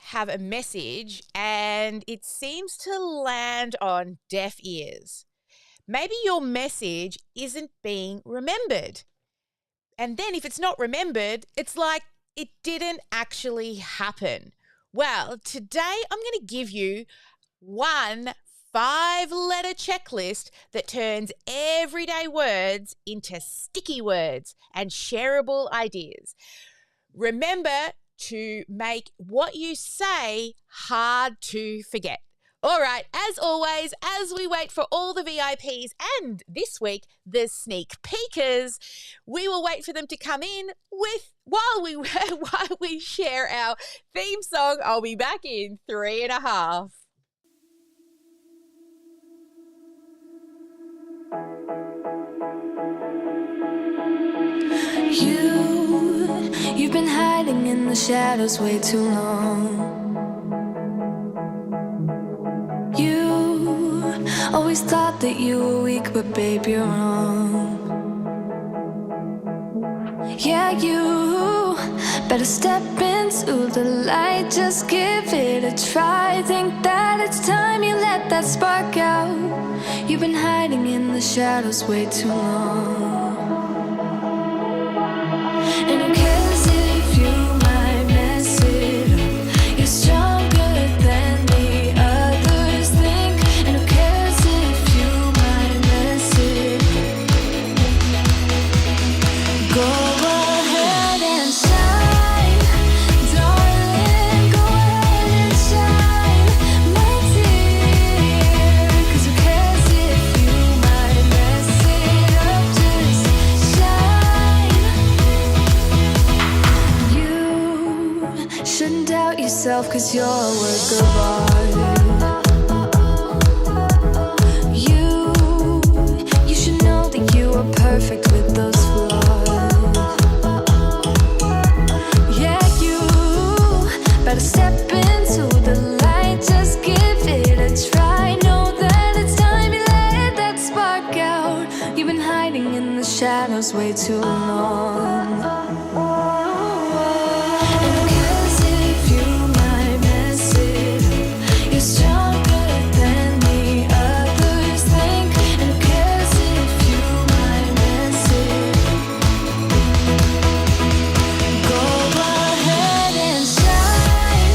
have a message and it seems to land on deaf ears. Maybe your message isn't being remembered. And then if it's not remembered, it's like it didn't actually happen. Well, today I'm going to give you one 5-letter checklist that turns everyday words into sticky words and shareable ideas. Remember to make what you say hard to forget. All right, as always, as we wait for all the VIPs and this week, the sneak peekers, we will wait for them to come in while we share our theme song. I'll be back in 3.5. You've been hiding in the shadows way too long. You always thought that you were weak, but babe, you're wrong. Yeah, you better step into the light, just give it a try. Think that it's time you let that spark out. You've been hiding in the shadows way too long. And who cares if you might mess it up? You're stronger than the others think. And who cares if you might mess it up? Go ahead and shine, darling. Go ahead and shine, my dear. 'Cause who cares if you might mess it up? Just shine. You shouldn't doubt yourself, 'cause you're a work of art. You should know that you are perfect with those flaws. Yeah, you better step into the light, just give it a try. Know that it's time you let that spark out. You've been hiding in the shadows way too long. And who cares if you might mess it up? You're stronger than the others think. And who cares if you might mess it up? Go ahead and shine,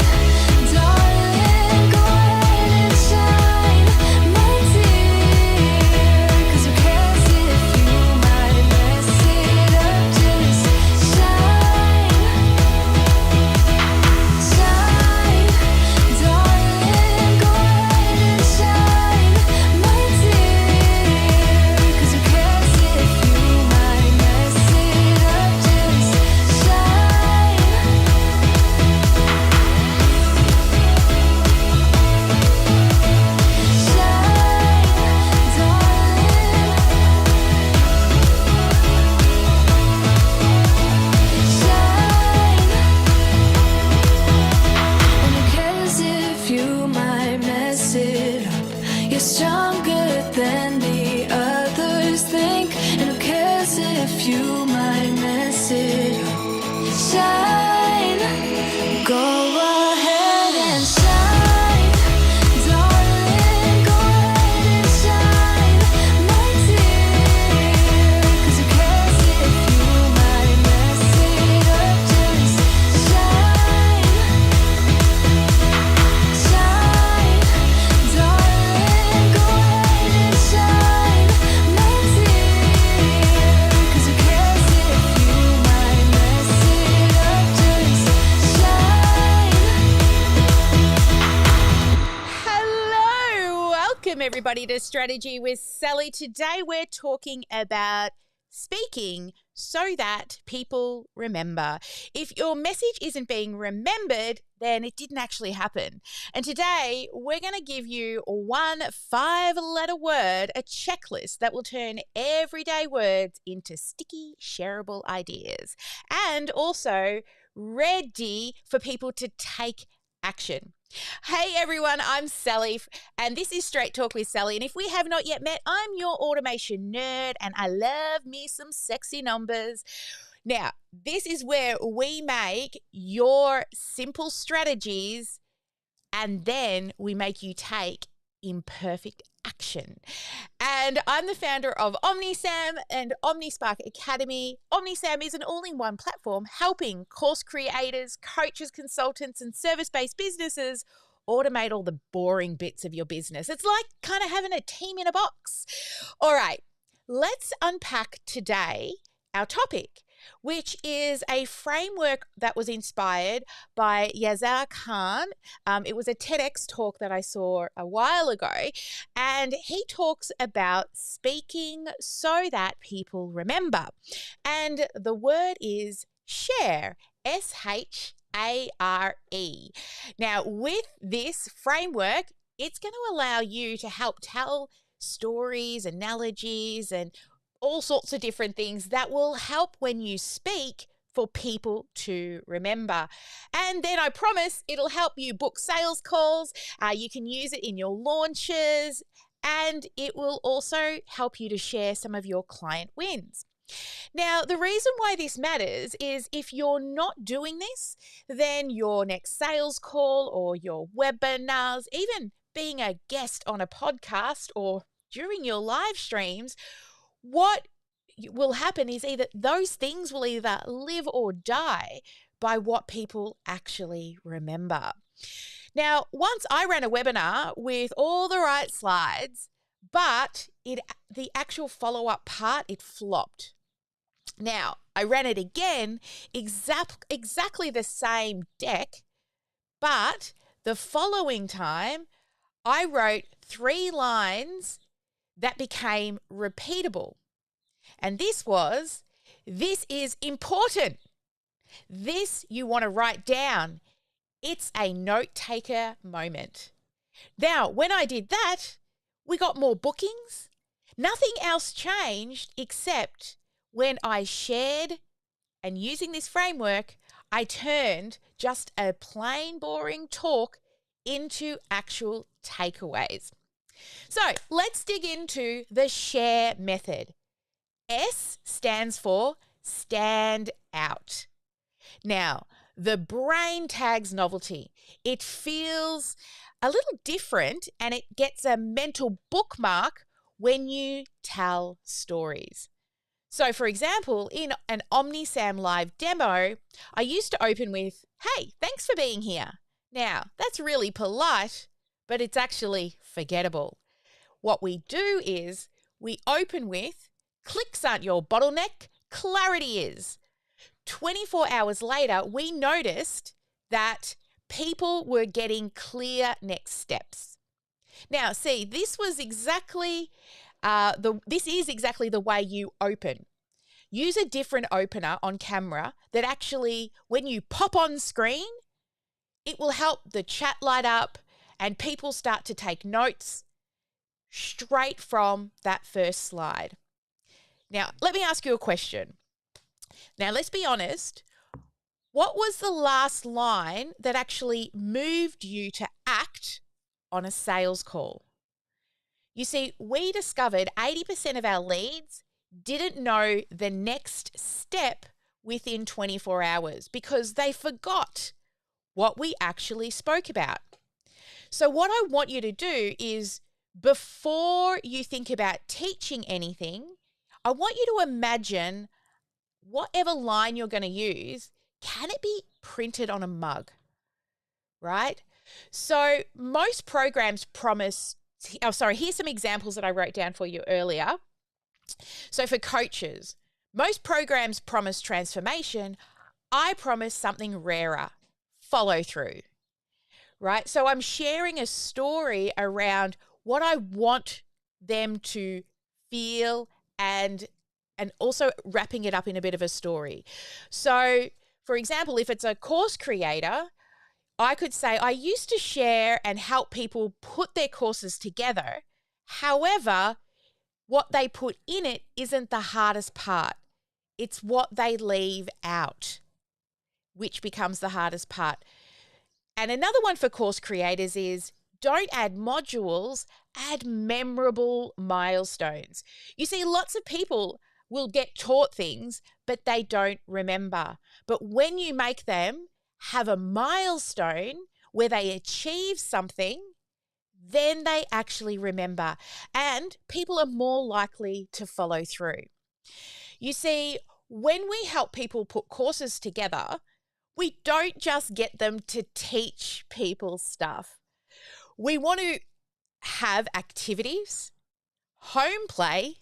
darling. Go ahead and shine, my dear. 'Cause who cares if you might mess it up? Just shine, shine, darling. Go ahead and shine, my dear. 'Cause who cares if you might mess it up? Just shine. You're stronger than the others think. And who cares if you might mess it up? Shine. Go ahead and shine, darling. Go ahead and shine, my dear. 'Cause who cares if you might mess it up? Just shine, shine, darling. Go ahead and shine, my dear. 'Cause who cares if you might mess it up? Just shine. Hello, welcome everybody to Strategy with Sally. Today we're talking about speaking so that people remember. If your message isn't being remembered, then it didn't actually happen. And today we're going to give you one 5-letter word, a checklist that will turn everyday words into sticky, shareable ideas. And also ready for people to take action. Hey everyone, I'm Sally and this is Straight Talk with Sally. And if we have not yet met, I'm your automation nerd and I love me some sexy numbers. Now, this is where we make your simple strategies and then we make you take imperfect action. And I'm the founder of OmniSam and OmniSpark Academy. OmniSam is an all-in-one platform helping course creators, coaches, consultants, and service-based businesses automate all the boring bits of your business. It's like kind of having a team in a box. All right, let's unpack today our topic, which is a framework that was inspired by Yazar Khan. It was a TEDx talk that I saw a while ago, and he talks about speaking so that people remember. And the word is share, SHARE. Now, with this framework, it's going to allow you to help tell stories, analogies, and all sorts of different things that will help when you speak for people to remember. And then I promise it'll help you book sales calls. You can use it in your launches, and it will also help you to share some of your client wins. Now, the reason why this matters is if you're not doing this, then your next sales call or your webinars, even being a guest on a podcast or during your live streams, what will happen is either those things will either live or die by what people actually remember. Now, once I ran a webinar with all the right slides, but the actual follow-up part, it flopped. Now, I ran it again, exactly the same deck, but the following time, I wrote 3 lines that became repeatable. And this is important. This you want to write down. It's a note-taker moment. Now, when I did that, we got more bookings. Nothing else changed except when I shared, and using this framework, I turned just a plain boring talk into actual takeaways. So let's dig into the share method. S stands for stand out. Now, the brain tags novelty. It feels a little different and it gets a mental bookmark when you tell stories. So, for example, in an OmniSam live demo, I used to open with, "Hey, thanks for being here." Now, that's really polite, but it's actually forgettable. What we do is we open with, "Clicks aren't your bottleneck, clarity is." 24 hours later, we noticed that people were getting clear next steps. Now, see, this is exactly the way you open. Use a different opener on camera that actually, when you pop on screen, it will help the chat light up and people start to take notes straight from that first slide. Now, let me ask you a question. Now, let's be honest. What was the last line that actually moved you to act on a sales call? You see, we discovered 80% of our leads didn't know the next step within 24 hours because they forgot what we actually spoke about. So what I want you to do is, before you think about teaching anything, I want you to imagine whatever line you're going to use, can it be printed on a mug, right? So most programs promise, here's some examples that I wrote down for you earlier. So for coaches, most programs promise transformation. I promise something rarer, follow through, right? So I'm sharing a story around what I want them to feel and also wrapping it up in a bit of a story. So, for example, if it's a course creator, I could say, I used to share and help people put their courses together. However, what they put in it isn't the hardest part. It's what they leave out, which becomes the hardest part. And another one for course creators is, don't add modules, add memorable milestones. You see, lots of people will get taught things, but they don't remember. But when you make them have a milestone where they achieve something, then they actually remember, and people are more likely to follow through. You see, when we help people put courses together, we don't just get them to teach people stuff. We want to have activities, home play,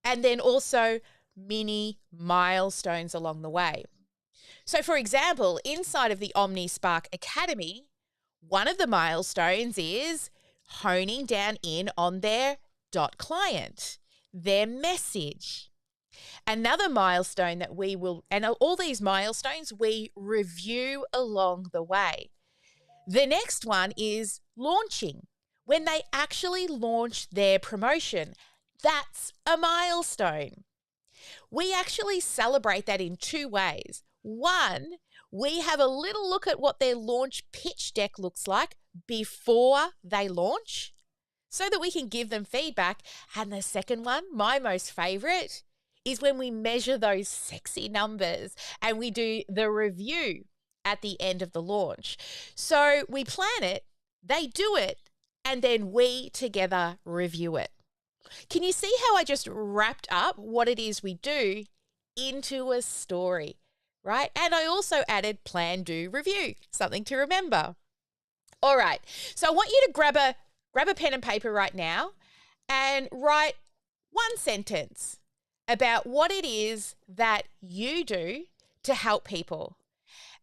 and then also mini milestones along the way. So, for example, inside of the OmniSpark Academy, one of the milestones is honing down in on their dot client, their message. Another milestone that we will, and all these milestones we review along the way. The next one is launching, when they actually launch their promotion. That's a milestone. We actually celebrate that in two ways. One, we have a little look at what their launch pitch deck looks like before they launch so that we can give them feedback. And the second one, my most favorite, is when we measure those sexy numbers and we do the review at the end of the launch. So we plan it, they do it, and then we together review it. Can you see how I just wrapped up what it is we do into a story, right? And I also added plan, do, review, something to remember. All right, so I want you to grab a pen and paper right now and write one sentence about what it is that you do to help people.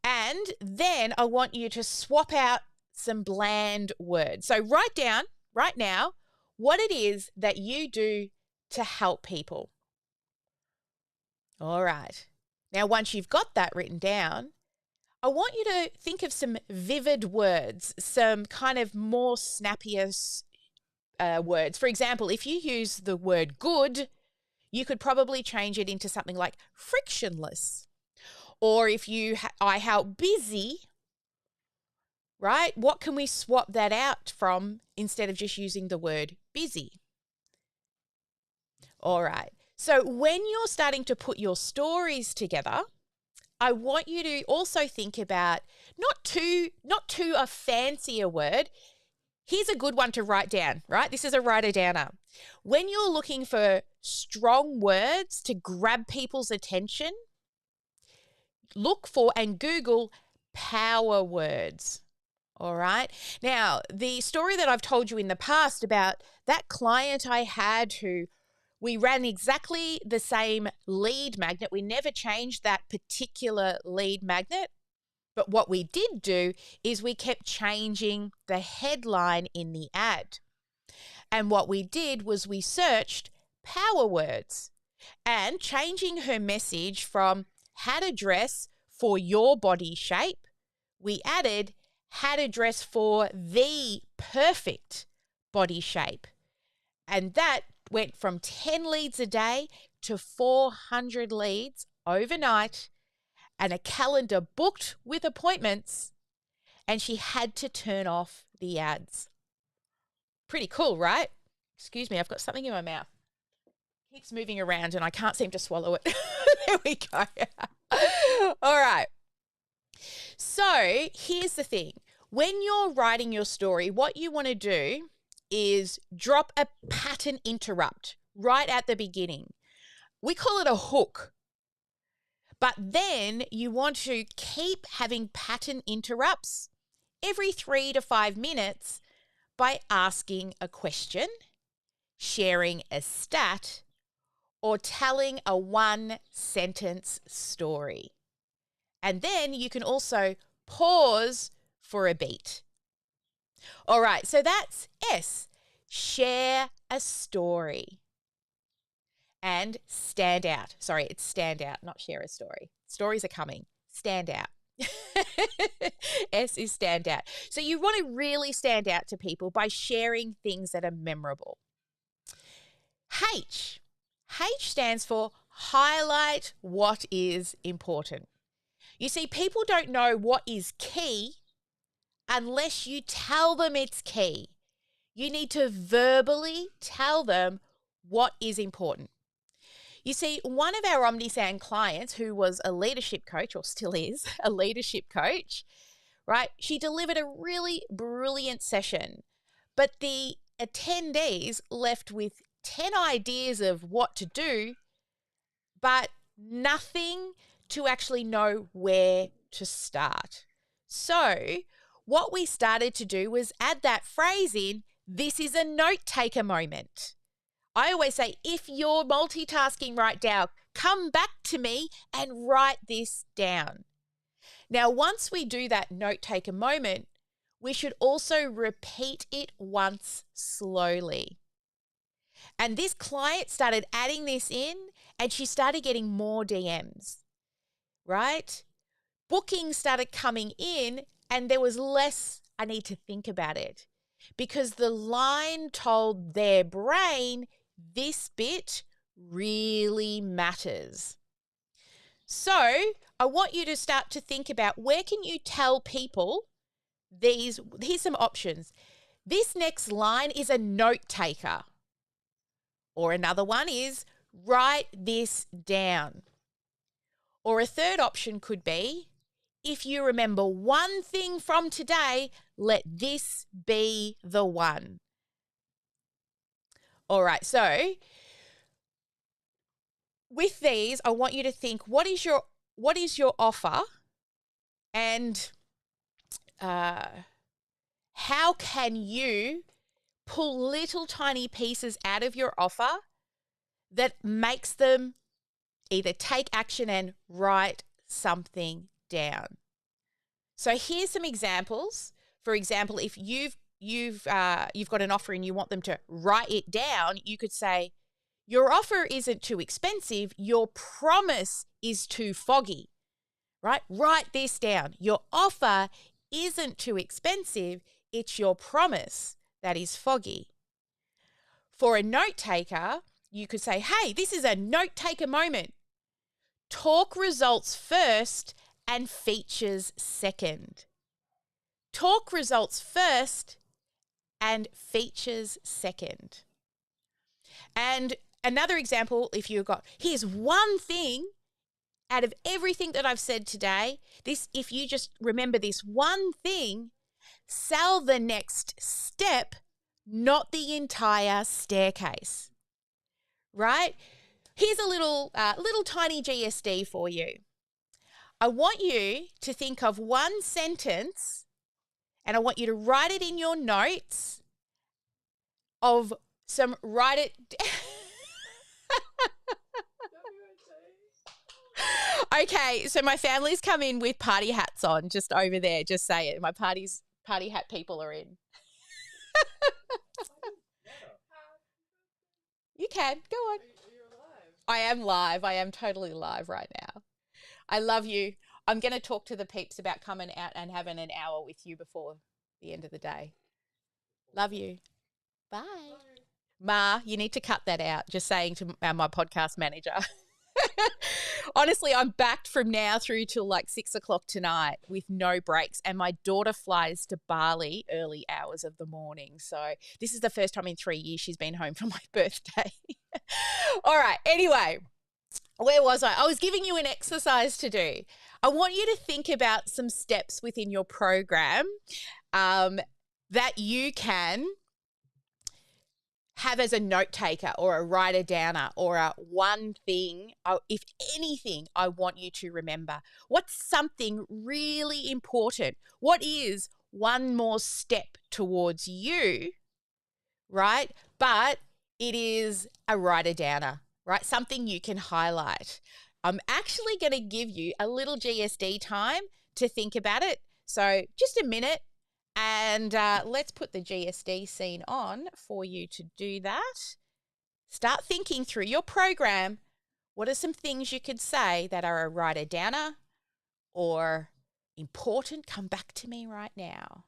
And then I want you to swap out some bland words. So write down right now what it is that you do to help people. All right. Now, once you've got that written down, I want you to think of some vivid words, some kind of more snappier words. For example, if you use the word good, you could probably change it into something like frictionless. Or if I help busy, right? What can we swap that out from instead of just using the word busy? All right. So when you're starting to put your stories together, I want you to also think about not too a fancier word. Here's a good one to write down, right? This is a writer downer. When you're looking for strong words to grab people's attention, look for and Google power words. All right. Now, the story that I've told you in the past about that client I had who we ran exactly the same lead magnet. We never changed that particular lead magnet. But what we did do is we kept changing the headline in the ad. And what we did was we searched power words and changing her message from how to dress for your body shape, we added how to dress for the perfect body shape. And that went from 10 leads a day to 400 leads overnight and a calendar booked with appointments, and she had to turn off the ads. Pretty cool, right? Excuse me, I've got something in my mouth. Keeps moving around and I can't seem to swallow it. There we go. All right. So here's the thing. When you're writing your story, what you want to do is drop a pattern interrupt right at the beginning. We call it a hook. But then you want to keep having pattern interrupts every 3 to 5 minutes by asking a question, sharing a stat, or telling a one-sentence story. And then you can also pause for a beat. All right, so that's S, share a story. And stand out. Sorry, it's stand out, not share a story. Stories are coming. Stand out. S is stand out. So you want to really stand out to people by sharing things that are memorable. H. H stands for highlight what is important. You see, people don't know what is key unless you tell them it's key. You need to verbally tell them what is important. You see, one of our OmniSound clients who was a leadership coach, or still is a leadership coach, right? She delivered a really brilliant session, but the attendees left with 10 ideas of what to do, but nothing to actually know where to start. So, what we started to do was add that phrase in, this is a note taker moment. I always say, if you're multitasking right now, come back to me and write this down. Now, once we do that note taker moment, we should also repeat it once slowly. And this client started adding this in and she started getting more DMs, right? Bookings started coming in and there was less, I need to think about it, because the line told their brain, this bit really matters. So I want you to start to think about, where can you tell people these? Here's some options. This next line is a note taker. Or another one is, write this down. Or a third option could be, if you remember one thing from today, let this be the one. All right, so with these, I want you to think, what is your offer, and how can you pull little tiny pieces out of your offer that makes them either take action and write something down. So here's some examples. For example, if you've got an offer and you want them to write it down, you could say, your offer isn't too expensive, your promise is too foggy, right? Write this down. Your offer isn't too expensive, it's your promise that is foggy. For a note taker, you could say, hey, this is a note taker moment. Talk results first and features second. Talk results first and features second. And another example, if you've got, here's one thing out of everything that I've said today, if you just remember this one thing, sell the next step, not the entire staircase, right? Here's a little tiny GSD for you. I want you to think of one sentence and I want you to write it in your notes write it. Okay, so my family's come in with party hats on just over there. Just say it. My party hat people are in. You can. Go on. You're live. I am live. I am totally live right now. I love you. I'm going to talk to the peeps about coming out and having an hour with you before the end of the day. Love you. Bye. Ma, you need to cut that out, just saying to my podcast manager. Honestly, I'm backed from now through till like 6 o'clock tonight with no breaks. And my daughter flies to Bali early hours of the morning. So this is the first time in 3 years she's been home for my birthday. All right. Anyway, where was I? I was giving you an exercise to do. I want you to think about some steps within your program that you can have as a note taker or a writer downer or a one thing, if anything, I want you to remember. What's something really important? What is one more step towards you, right? But it is a writer downer, right? Something you can highlight. I'm actually going to give you a little GSD time to think about it. So just a minute. And let's put the GSD scene on for you to do that. Start thinking through your program. What are some things you could say that are a writer downer or important? Come back to me right now.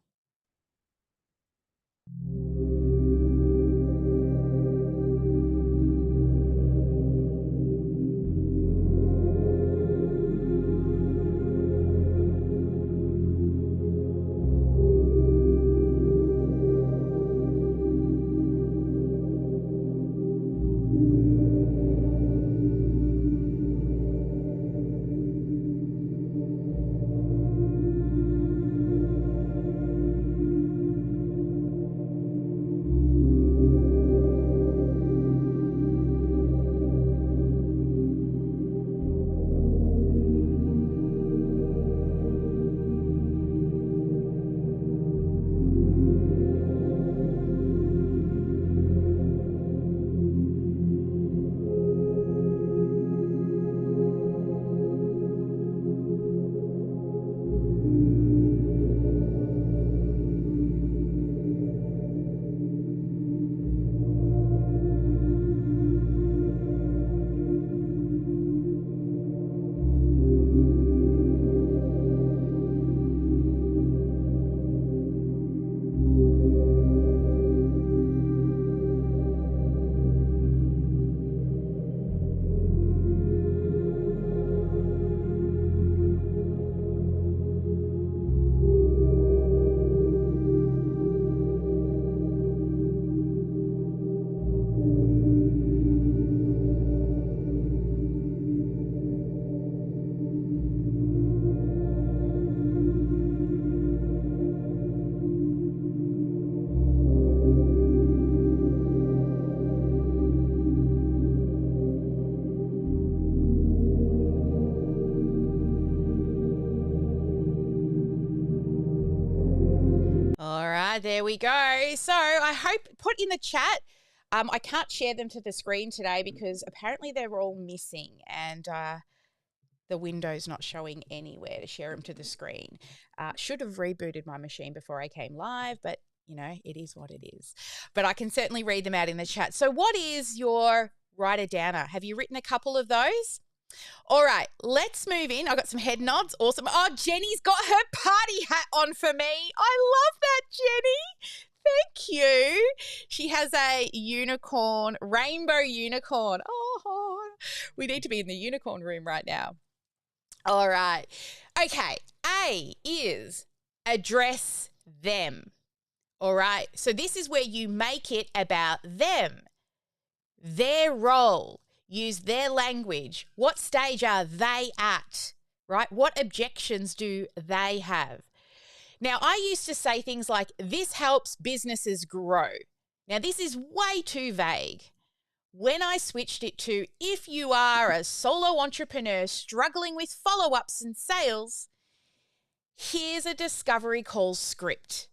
All right, there we go. So I hope put in the chat. I can't share them to the screen today because apparently they're all missing and the window's not showing anywhere to share them to the screen. Should have rebooted my machine before I came live, but you know, it is what it is. But I can certainly read them out in the chat. So what is your writer downer? Have you written a couple of those? All right, let's move in. I got some head nods. Awesome. Oh, Jenny's got her party hat on for me. I love that, Jenny. Thank you. She has a unicorn, rainbow unicorn. Oh, we need to be in the unicorn room right now. All right. Okay. A is address them. All right. So this is where you make it about them, their role. Use their language. What stage are they at, right? What objections do they have? Now, I used to say things like, this helps businesses grow. Now, this is way too vague. When I switched it to, if you are a solo entrepreneur struggling with follow-ups and sales, here's a discovery call script,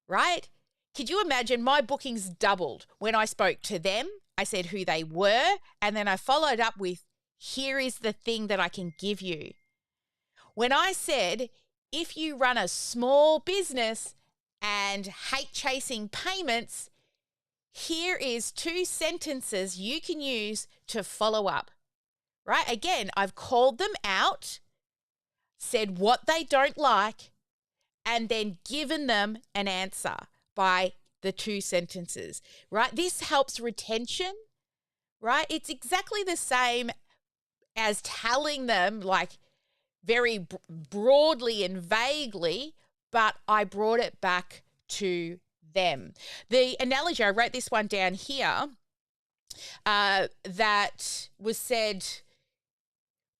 right? Could you imagine my bookings doubled when I spoke to them? I said who they were, and then I followed up with, here is the thing that I can give you. When I said, if you run a small business and hate chasing payments, here is 2 sentences you can use to follow up, right? Again, I've called them out, said what they don't like, and then given them an answer by the 2 sentences, right? This helps retention, right? It's exactly the same as telling them like very broadly and vaguely, but I brought it back to them. The analogy, I wrote this one down here, that was said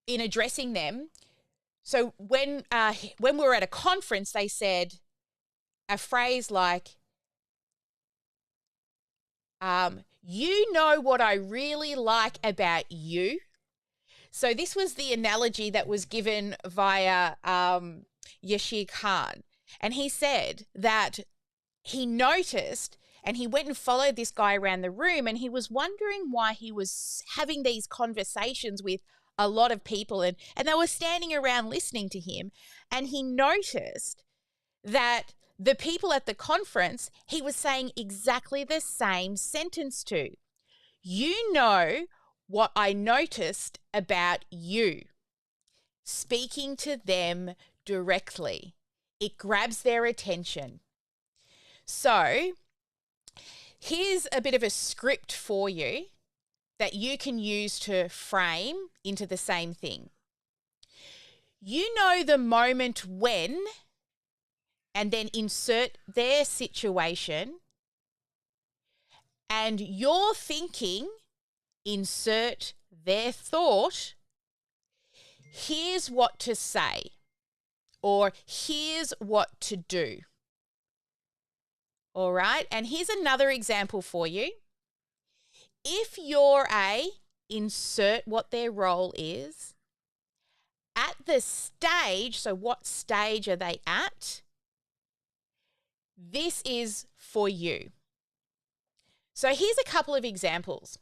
in addressing them. So when we were at a conference, they said a phrase like, you know what I really like about you. So this was the analogy that was given via Yashir Khan. And he said that he noticed and he went and followed this guy around the room and he was wondering why he was having these conversations with a lot of people and they were standing around listening to him. And he noticed that the people at the conference, he was saying exactly the same sentence to. You know what I noticed about you. Speaking to them directly. It grabs their attention. So here's a bit of a script for you that you can use to frame into the same thing. You know the moment when, and then insert their situation, and you're thinking, insert their thought, here's what to say, or here's what to do. All right, and here's another example for you. If you're insert what their role is, at the stage, so what stage are they at? This is for you. So here's a couple of examples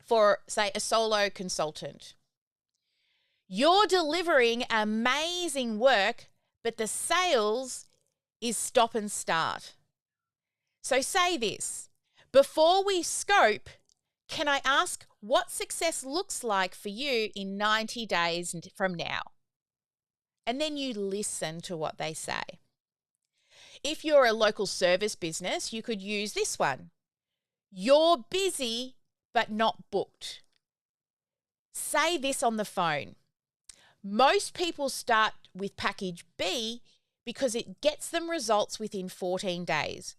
for, say, a solo consultant. You're delivering amazing work, but the sales is stop and start. So say this, before we scope, can I ask what success looks like for you in 90 days from now? And then you listen to what they say. If you're a local service business, you could use this one. You're busy, but not booked. Say this on the phone. Most people start with package B because it gets them results within 14 days.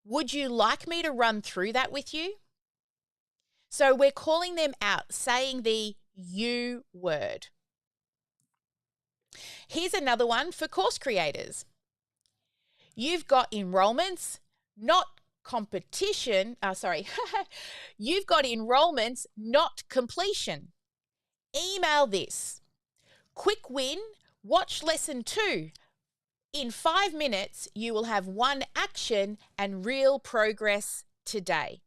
Would you like me to run through that with you? So we're calling them out, saying the you word. Here's another one for course creators. You've got enrollments, not competition. You've got enrollments, not completion. Email this. Quick win, watch lesson 2. In 5 minutes, you will have one action and real progress today.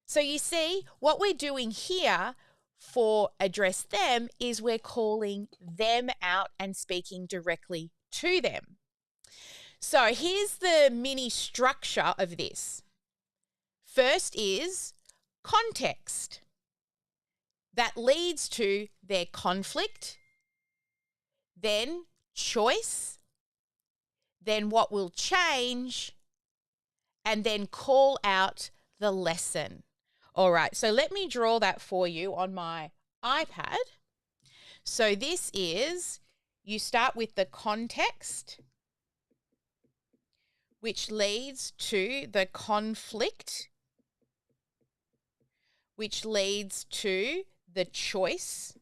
So you see, what we're doing here for address them is we're calling them out and speaking directly to them. So here's the mini structure of this. First is context. That leads to their conflict, then choice, then what will change, and then call out the lesson. All right, so let me draw that for you on my iPad. So this is, you start with the context, which leads to the conflict, which leads to the choice,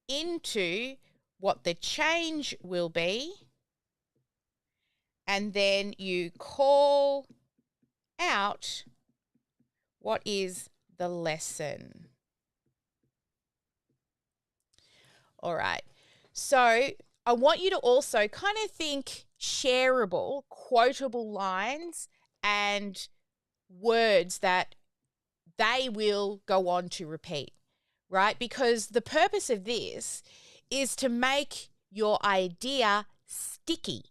into what the change will be, and then you call out what is the lesson. All right. So I want you to also kind of think shareable, quotable lines and words that they will go on to repeat, right? Because the purpose of this is to make your idea sticky.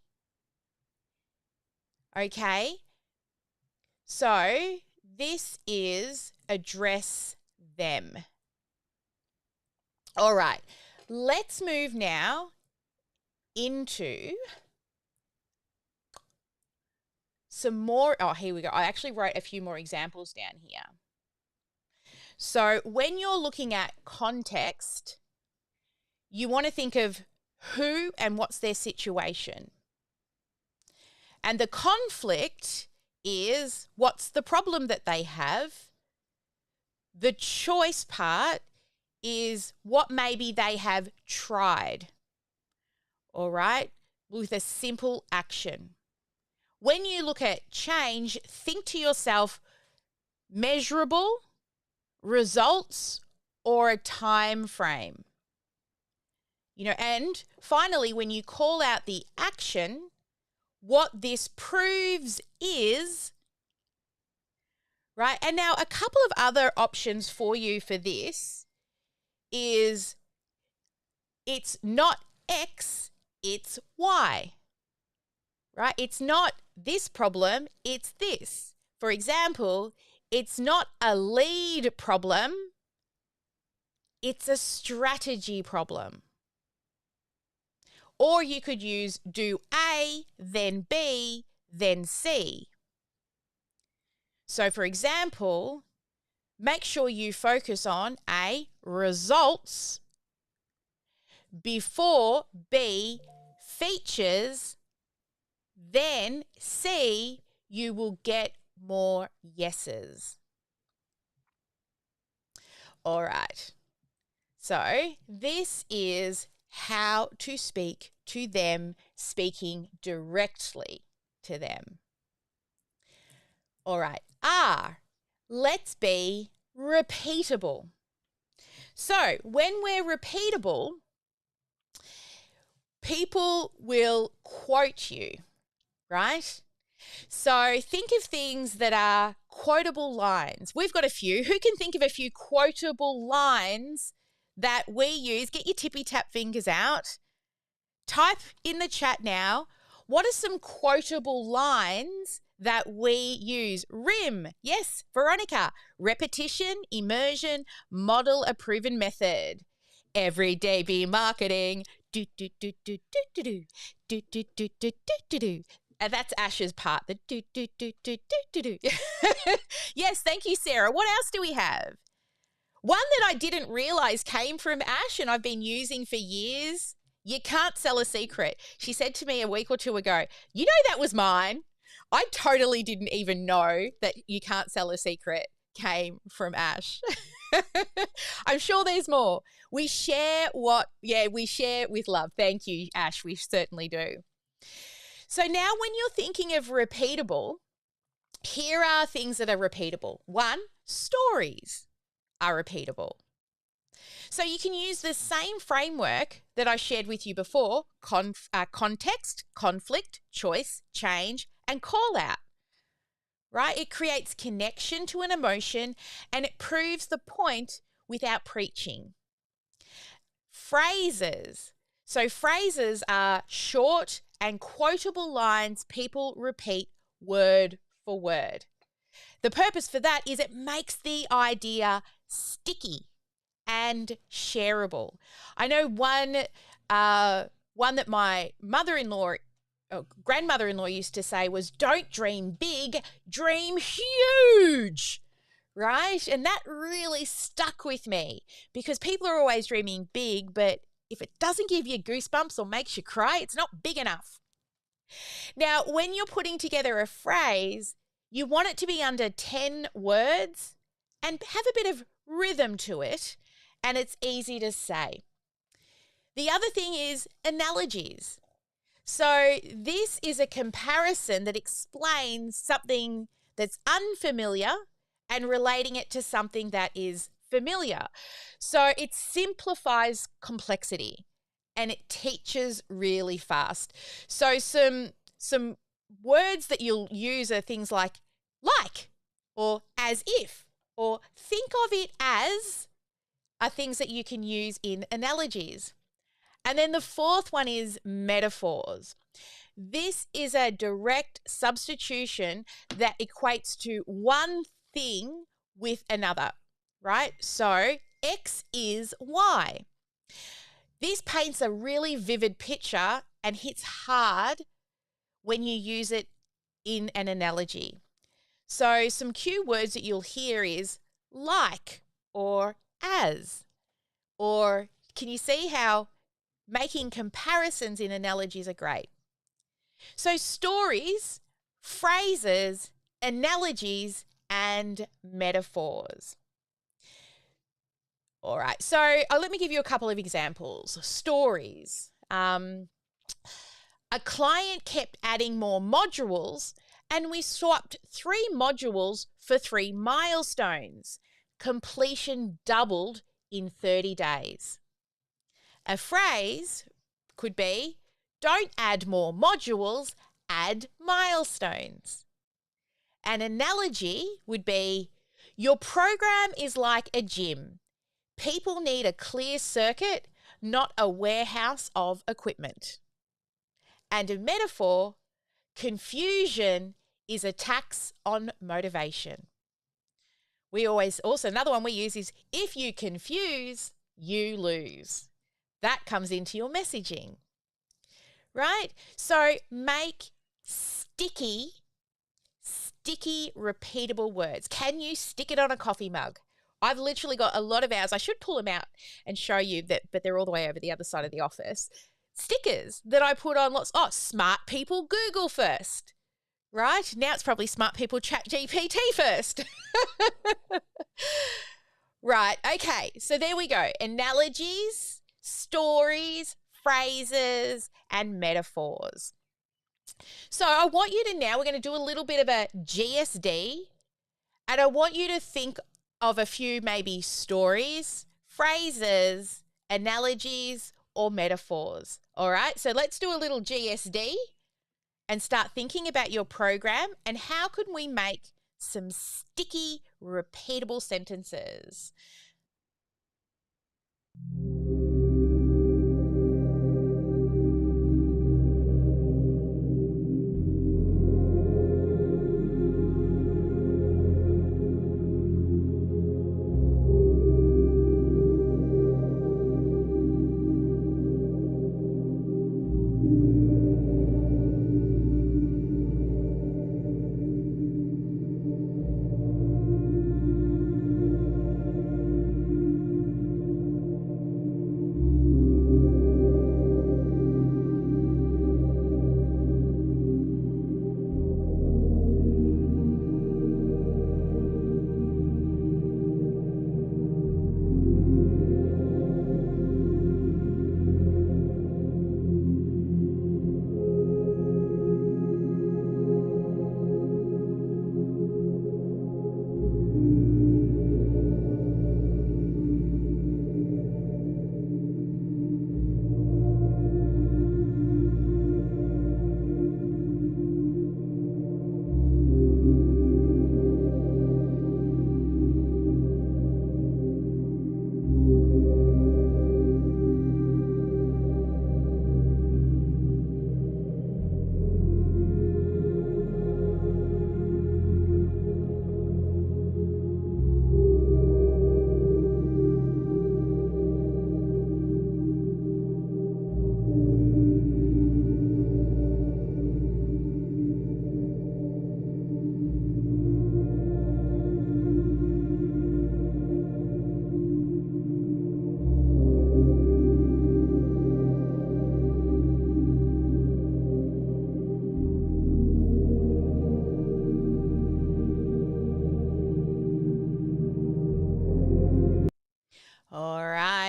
Okay? So this is address them. All right. Let's move now into some more. Oh, here we go. I actually wrote a few more examples down here. So when you're looking at context, you want to think of who and what's their situation. And the conflict is what's the problem that they have. The choice part is what maybe they have tried. All right, with a simple action. When you look at change, think to yourself, measurable, results, or a time frame. And finally, when you call out the action, what this proves is, right? And now a couple of other options for you for this is it's not X, it's Y, right? It's not this problem, it's this. For example, it's not a lead problem, it's a strategy problem. Or you could use do A, then B, then C. So for example, make sure you focus on A, results, before B, features, then C, you will get more yeses. All right. So this is how to speak to them, speaking directly to them. All right. R, let's be repeatable. So when we're repeatable, people will quote you, right? So think of things that are quotable lines. We've got a few. Who can think of a few quotable lines that we use? Get your tippy tap fingers out. Type in the chat now. What are some quotable lines that we use? RIM. Yes, Veronica. Repetition, immersion, model a proven method. Everyday be marketing. Do, do, do, do, do, do, do. Do, do, do, do, do, do, do. And that's Ash's part. The do, do, do, do, do, do, do. Yes, thank you, Sarah. What else do we have? One that I didn't realize came from Ash and I've been using for years. You can't sell a secret. She said to me a week or two ago, you know that was mine. I totally didn't even know that you can't sell a secret came from Ash. I'm sure there's more. We share we share with love. Thank you, Ash. We certainly do. So now when you're thinking of repeatable, here are things that are repeatable. 1, stories are repeatable. So you can use the same framework that I shared with you before: context, conflict, choice, change, and call out. Right? It creates connection to an emotion and it proves the point without preaching. Phrases. So phrases are short and quotable lines people repeat word for word. The purpose for that is it makes the idea sticky and shareable. I know one that my grandmother-in-law used to say was, "Don't dream big, dream huge." Right? And that really stuck with me because people are always dreaming big, but if it doesn't give you goosebumps or makes you cry, it's not big enough. Now, when you're putting together a phrase, you want it to be under 10 words and have a bit of rhythm to it, and it's easy to say. The other thing is analogies. So this is a comparison that explains something that's unfamiliar and relating it to something that is familiar. So it simplifies complexity and it teaches really fast. So some words that you'll use are things like or as if or think of it as are things that you can use in analogies. And then the fourth one is metaphors. This is a direct substitution that equates to one thing with another, right? So X is Y. This paints a really vivid picture and hits hard when you use it in an analogy. So some cue words that you'll hear is like or as, or can you see how making comparisons in analogies are great? So stories, phrases, analogies, and metaphors. All right, so let me give you a couple of examples. Stories. A client kept adding more modules and we swapped 3 modules for 3 milestones. Completion doubled in 30 days. A phrase could be, don't add more modules, add milestones. An analogy would be, your program is like a gym. People need a clear circuit, not a warehouse of equipment. And a metaphor, confusion is a tax on motivation. Another one we use is, if you confuse, you lose. That comes into your messaging, right? So make sticky, repeatable words. Can you stick it on a coffee mug? I've literally got a lot of ours. I should pull them out and show you that, but they're all the way over the other side of the office. Stickers that I put on smart people Google first, right? Now it's probably smart people chat GPT first. Right, okay, so there we go. Analogies, stories, phrases, and metaphors. So I want you to we're going to do a little bit of a GSD, and I want you to think of a few maybe stories, phrases, analogies, or metaphors. All right, so let's do a little GSD and start thinking about your program and how can we make some sticky, repeatable sentences.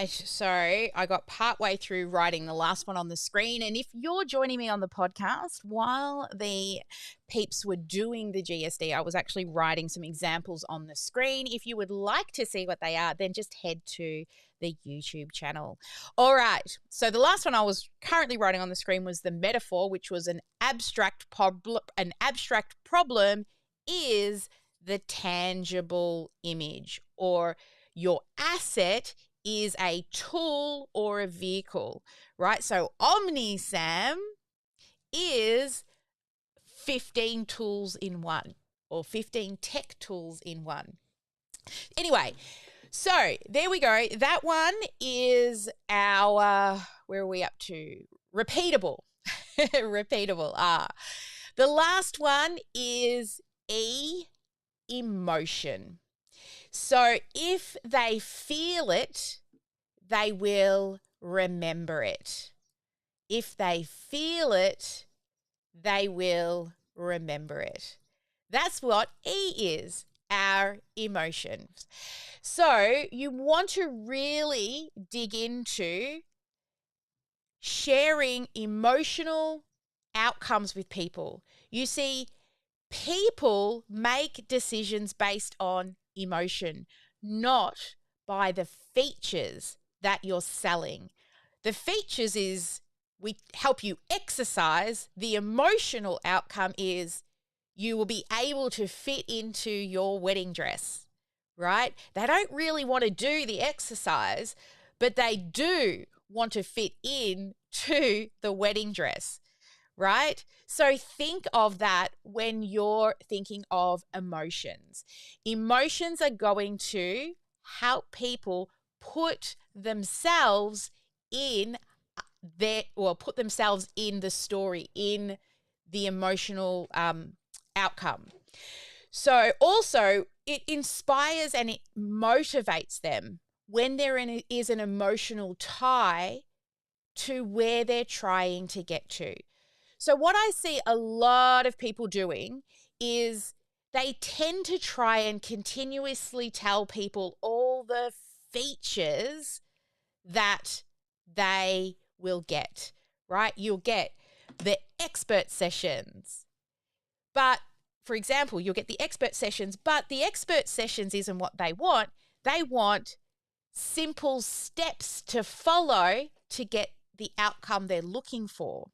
right. So I got partway through writing the last one on the screen. And if you're joining me on the podcast while the peeps were doing the GSD, I was actually writing some examples on the screen. If you would like to see what they are, then just head to the YouTube channel. All right. So the last one I was currently writing on the screen was the metaphor, which was an abstract problem. An abstract problem is the tangible image, or your asset is a tool or a vehicle, right? So OmniSam is 15 tools in one, or 15 tech tools in one. Anyway, so there we go. That one is our, where are we up to? Repeatable. Repeatable. The last one is emotion. So if they feel it, they will remember it. If they feel it, they will remember it. That's what E is, our emotions. So you want to really dig into sharing emotional outcomes with people. You see, people make decisions based on emotion, not by the features that you're selling. The features is we help you exercise. The emotional outcome is you will be able to fit into your wedding dress, right? They don't really want to do the exercise, but they do want to fit in to the wedding dress, right? So think of that when you're thinking of emotions. Emotions are going to help people put themselves in put themselves in the story, in the emotional outcome. So also it inspires and it motivates them when there is an emotional tie to where they're trying to get to. So what I see a lot of people doing is they tend to try and continuously tell people all the features that they will get, right? You'll get the expert sessions. But, for example, you'll get the expert sessions, but the expert sessions isn't what they want. They want simple steps to follow to get the outcome they're looking for,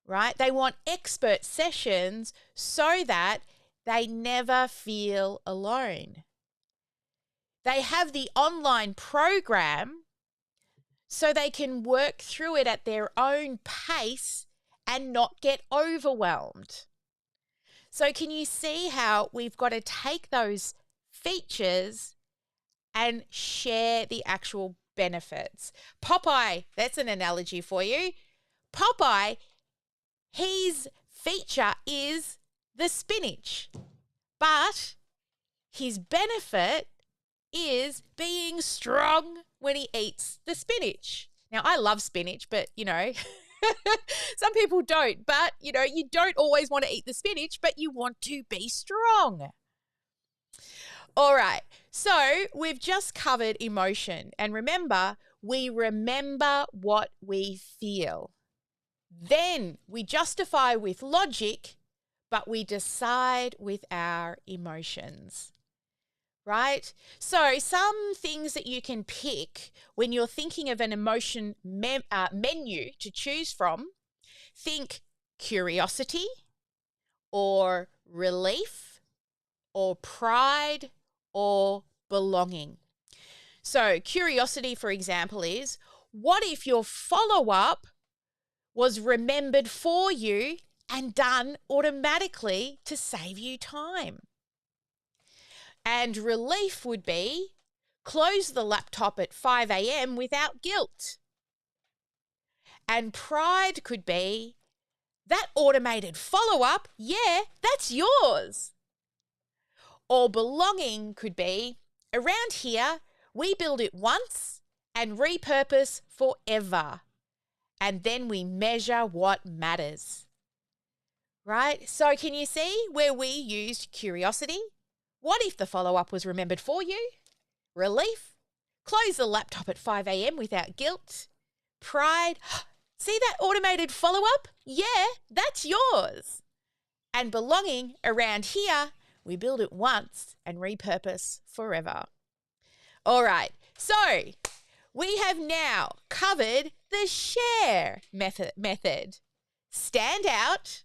right? They want expert sessions so that they never feel alone. They have the online program so they can work through it at their own pace and not get overwhelmed. So can you see how we've got to take those features and share the actual benefits? Popeye, that's an analogy for you. Popeye, his feature is the spinach, but his benefit is being strong when he eats the spinach. Now, I love spinach, but, some people don't. But, you don't always want to eat the spinach, but you want to be strong. All right, so we've just covered emotion. And remember, we remember what we feel. Then we justify with logic, but we decide with our emotions, right? So some things that you can pick when you're thinking of an emotion menu to choose from, think curiosity or relief or pride or belonging. So curiosity, for example, is what if your follow-up was remembered for you and done automatically to save you time? And relief would be close the laptop at 5 a.m. without guilt. And pride could be that automated follow-up, yeah, that's yours. Or belonging could be around here, we build it once and repurpose forever. And then we measure what matters, right? So can you see where we used curiosity? What if the follow-up was remembered for you? Relief? Close the laptop at 5 a.m. without guilt, pride. See that automated follow-up? Yeah, that's yours. And belonging around here, we build it once and repurpose forever. All right, so we have now covered the share method. Stand out,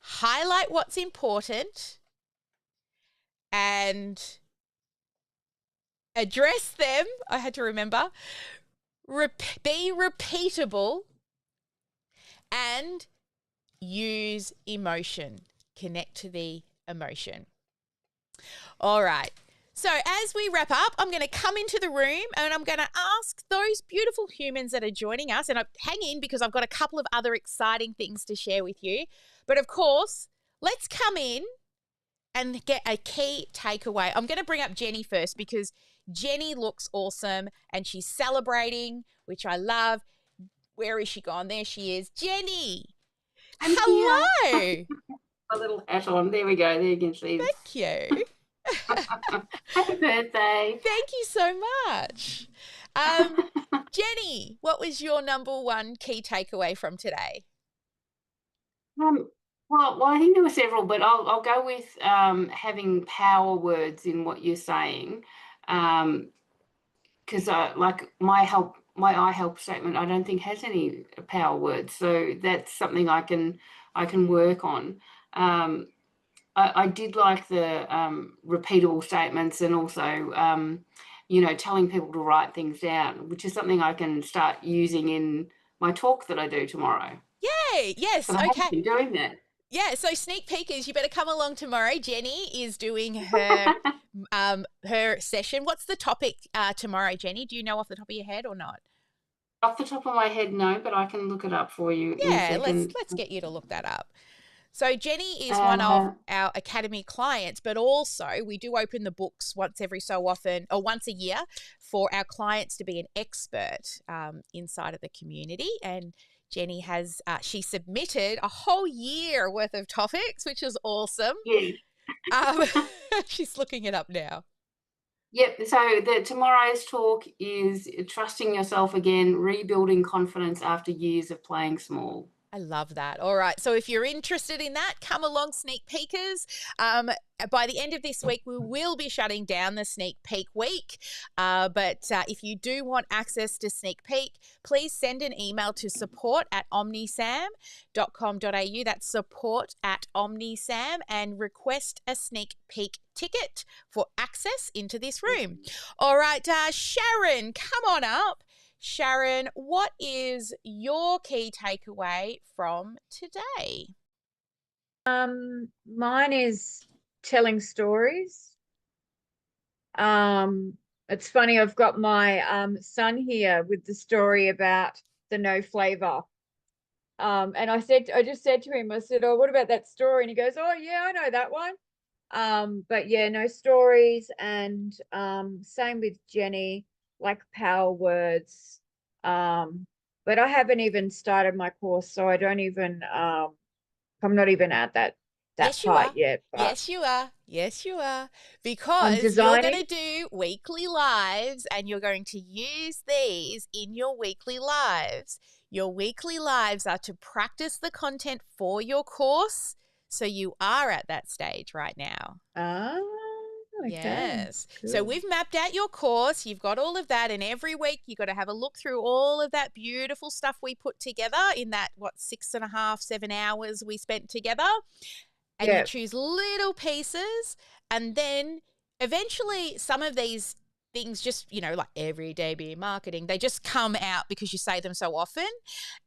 highlight what's important, and address them. I had to remember. Be repeatable and use emotion. Connect to the emotion. All right. So as we wrap up, I'm going to come into the room and I'm going to ask those beautiful humans that are joining us, and hang in because I've got a couple of other exciting things to share with you. But of course, let's come in and get a key takeaway. I'm going to bring up Jenny first because Jenny looks awesome and she's celebrating, which I love. Where is she gone? There she is. Jenny. I'm hello. Here. A little hat on. There we go. There you can see. Thank you. Happy birthday. Thank you so much. Jenny, what was your number one key takeaway from today? Well, I think there were several, but I'll go with having power words in what you're saying, because like my I help statement, I don't think has any power words, so that's something I can work on. I did like the repeatable statements, and also telling people to write things down, which is something I can start using in my talk that I do tomorrow. Yay! Yes. But I haven't been doing that. Yeah, so sneak peekers, you better come along tomorrow. Jenny is doing her her session. What's the topic tomorrow, Jenny? Do you know off the top of your head or not? Off the top of my head, no, but I can look it up for you. Yeah, let's get you to look that up. So Jenny is one of our Academy clients, but also we do open the books once every so often, or once a year, for our clients to be an expert inside of the community. And Jenny has, she submitted a whole year worth of topics, which is awesome. Yeah. She's looking it up now. Yep. So tomorrow's talk is trusting yourself again, rebuilding confidence after years of playing small. I love that. All right. So if you're interested in that, come along, sneak peekers. By the end of this week, we will be shutting down the sneak peek week. But if you do want access to sneak peek, please send an email to support@omnisam.com.au. That's support@omnisam, and request a sneak peek ticket for access into this room. All right, Sharon, come on up. Sharon, what is your key takeaway from today? Mine is telling stories. It's funny, I've got my son here with the story about the no flavor. And I just said to him, I said, oh, what about that story? And he goes, oh yeah, I know that one. But yeah, no stories. And same with Jenny, like power words. But I haven't even started my course, so I don't even I'm not even at that Yes, part yet. But yes, you are. Yes, you are. Because you're going to do weekly lives, and you're going to use these in your weekly lives. Your weekly lives are to practice the content for your course. So you are at that stage right now. Okay. Yes. Cool. So we've mapped out your course. You've got all of that. And every week you've got to have a look through all of that beautiful stuff we put together in that, 6.5, 7 hours we spent together. And you choose little pieces. And then eventually some of these things just, like everyday beer marketing, they just come out because you say them so often.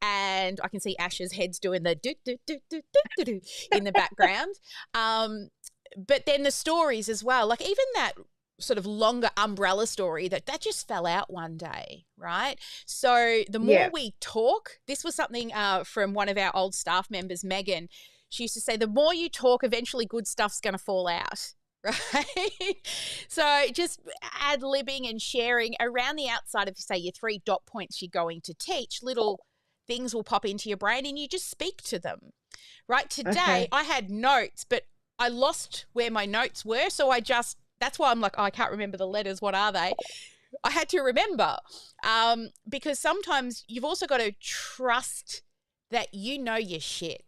And I can see Ash's head's doing the do, do, do, do, do, do, do in the background. But then the stories as well, like even that sort of longer umbrella story that just fell out one day, right? So the more we talk, this was something from one of our old staff members, Megan. She used to say, the more you talk, eventually good stuff's going to fall out, right? So just ad-libbing and sharing around the outside of, say, your 3 dot points you're going to teach, little things will pop into your brain and you just speak to them, right? Today I had notes, but I lost where my notes were. So that's why I'm like, oh, I can't remember the letters. What are they? I had to remember, because sometimes you've also got to trust that you know your shit,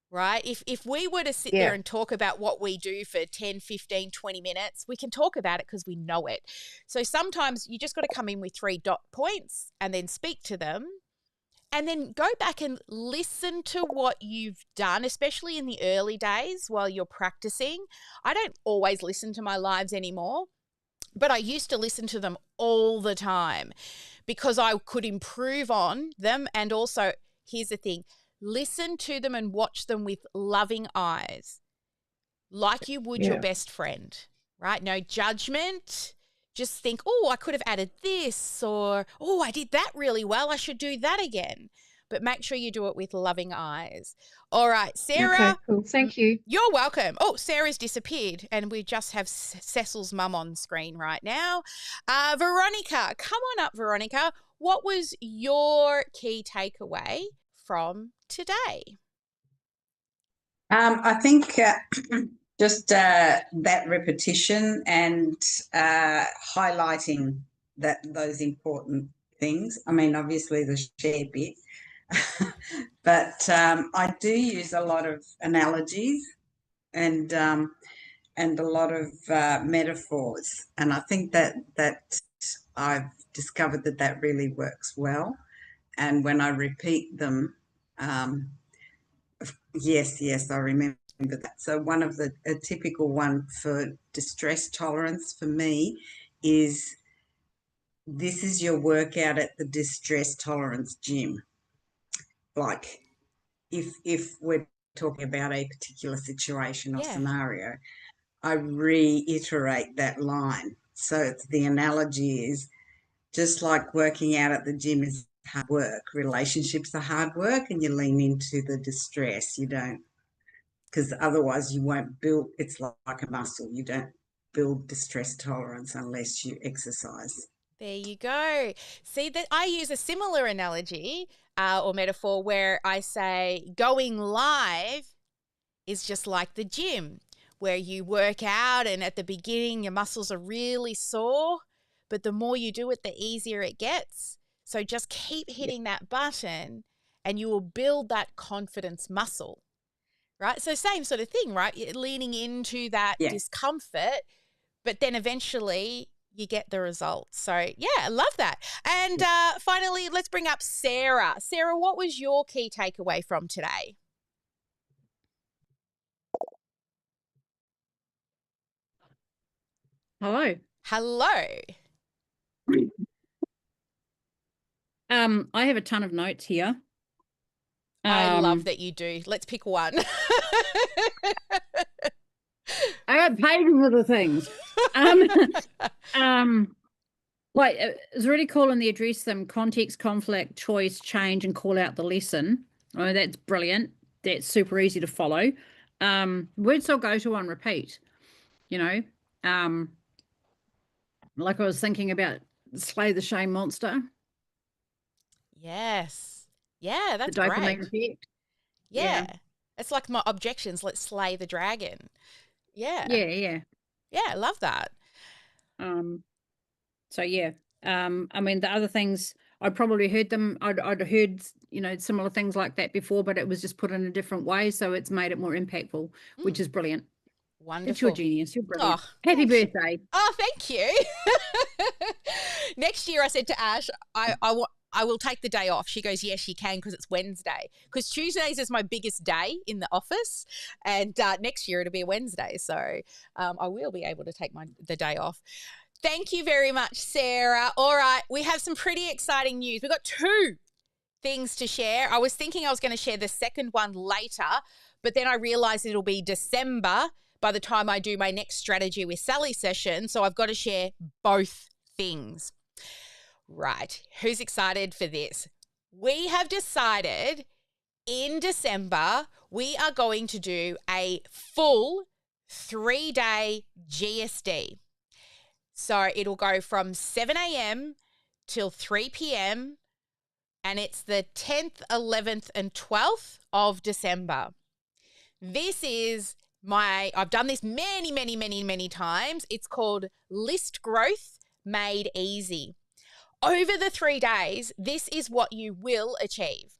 right? If we were to sit there and talk about what we do for 10, 15, 20 minutes, we can talk about it because we know it. So sometimes you just got to come in with 3 dot points and then speak to them. And then go back and listen to what you've done, especially in the early days while you're practicing. I don't always listen to my lives anymore, but I used to listen to them all the time because I could improve on them. And also, here's the thing, listen to them and watch them with loving eyes, like you would your best friend, right? No judgment. Just think, oh, I could have added this, or, oh, I did that really well. I should do that again. But make sure you do it with loving eyes. All right, Sarah. Okay, cool. Thank you. You're welcome. Oh, Sarah's disappeared, and we just have Cecil's mum on screen right now. Veronica, come on up, Veronica. What was your key takeaway from today? I think just that repetition and highlighting those important things. I mean, obviously the share bit, but I do use a lot of analogies and a lot of metaphors, and I think that I've discovered that really works well. And when I repeat them, yes, I remember that. So one of a typical one for distress tolerance for me is, this is your workout at the distress tolerance gym. Like if we're talking about a particular situation or scenario, I reiterate that line. So the analogy is, just like working out at the gym is hard work, relationships are hard work, and you lean into the distress. You don't, because otherwise you won't build. It's like a muscle. You don't build distress tolerance unless you exercise. There you go. See, that I use a similar analogy or metaphor where I say going live is just like the gym, where you work out and at the beginning your muscles are really sore, but the more you do it, the easier it gets. So just keep hitting that button and you will build that confidence muscle, right? So same sort of thing, right? You're leaning into that discomfort, but then eventually you get the results. So yeah, I love that. And finally, let's bring up Sarah. Sarah, what was your key takeaway from today? Hello. Hello. I have a ton of notes here. I love that you do. Let's pick one. I got pages of the things. Like, it's really cool, and they address them: context, conflict, choice, change, and call out the lesson. Oh, that's brilliant. That's super easy to follow. Words I'll go to and repeat. You know, like I was thinking about slay the shame monster. Yes. Yeah, that's the dopamine great. effect. Yeah. It's like my objections. Let's slay the dragon. Yeah. Yeah. Yeah, I love that. So yeah. I mean, the other things, I'd probably heard them. I'd heard, similar things like that before, but it was just put in a different way, so it's made it more impactful, which is brilliant. Wonderful. It's your genius. You're brilliant. Oh, Happy birthday. Oh, thank you. Next year, I said to Ash, I will take the day off. She goes, yes, you can, because it's Wednesday. Because Tuesdays is my biggest day in the office, and next year it'll be a Wednesday. So I will be able to take the day off. Thank you very much, Sarah. All right, we have some pretty exciting news. We've got 2 things to share. I was thinking I was going to share the second one later, but then I realized it'll be December by the time I do my next strategy with Sally session. So I've got to share both things. Right. Who's excited for this? We have decided in December, we are going to do a full 3-day GSD. So it'll go from 7 a.m. till 3 p.m. and it's the 10th, 11th and 12th of December. This is I've done this many times. It's called List Growth made easy. Over the 3 days, this is what you will achieve.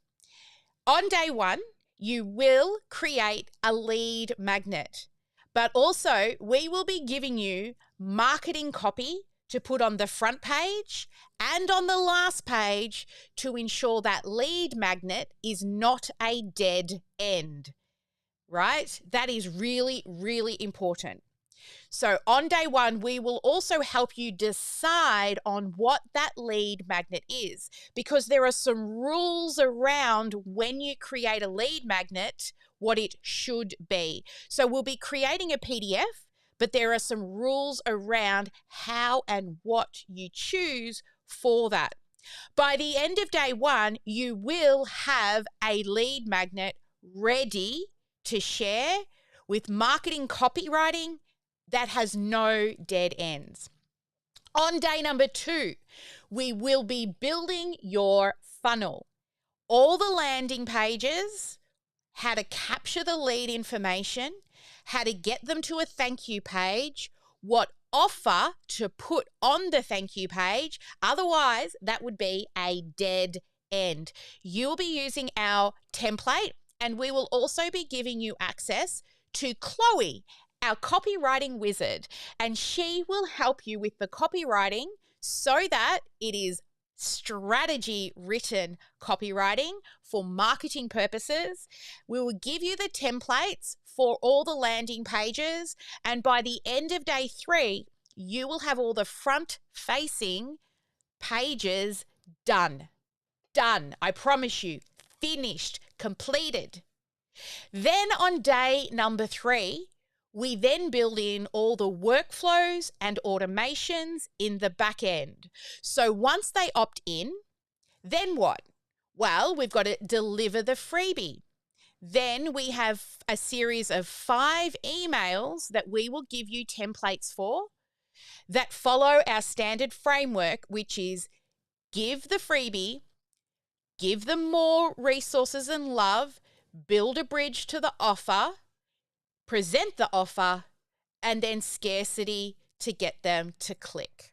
On day 1, you will create a lead magnet, but also we will be giving you marketing copy to put on the front page and on the last page to ensure that lead magnet is not a dead end, right? That is really, really important. So on day 1, we will also help you decide on what that lead magnet is, because there are some rules around when you create a lead magnet, what it should be. So we'll be creating a PDF, but there are some rules around how and what you choose for that. By the end of day 1, you will have a lead magnet ready to share with marketing copywriting that has no dead ends. On day number 2, we will be building your funnel. All the landing pages, how to capture the lead information, how to get them to a thank you page, what offer to put on the thank you page. Otherwise, that would be a dead end. You'll be using our template, and we will also be giving you access to Chloe, our copywriting wizard, and she will help you with the copywriting so that it is strategy written copywriting for marketing purposes. We will give you the templates for all the landing pages, and by the end of day 3, you will have all the front facing pages done. Done. I promise you, finished, completed. Then on day number 3, we then build in all the workflows and automations in the back end. So once they opt in, then what? Well, we've got to deliver the freebie. Then we have a series of 5 emails that we will give you templates for that follow our standard framework, which is give the freebie, give them more resources and love, build a bridge to the offer, present the offer, and then scarcity to get them to click.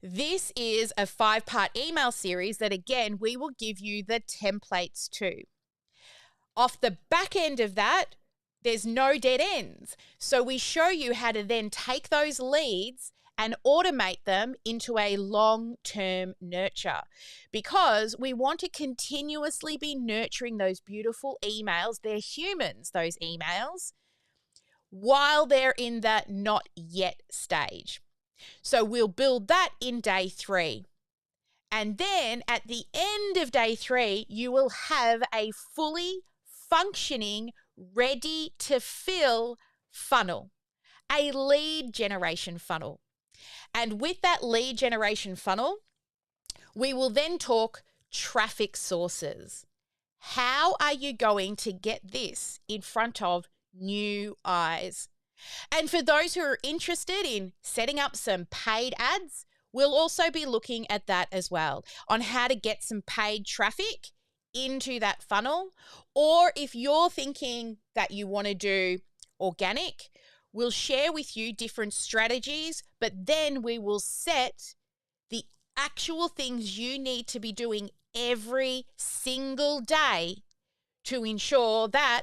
This is a 5-part email series that, again, we will give you the templates to. Off the back end of that, there's no dead ends. So we show you how to then take those leads and automate them into a long-term nurture, because we want to continuously be nurturing those beautiful emails. They're humans, those emails, while they're in that not yet stage. So we'll build that in day 3. And then at the end of day 3, you will have a fully functioning, ready to fill funnel, a lead generation funnel. And with that lead generation funnel, we will then talk traffic sources. How are you going to get this in front of new eyes? And for those who are interested in setting up some paid ads, we'll also be looking at that as well, on how to get some paid traffic into that funnel. Or if you're thinking that you want to do organic, we'll share with you different strategies, but then we will set the actual things you need to be doing every single day to ensure that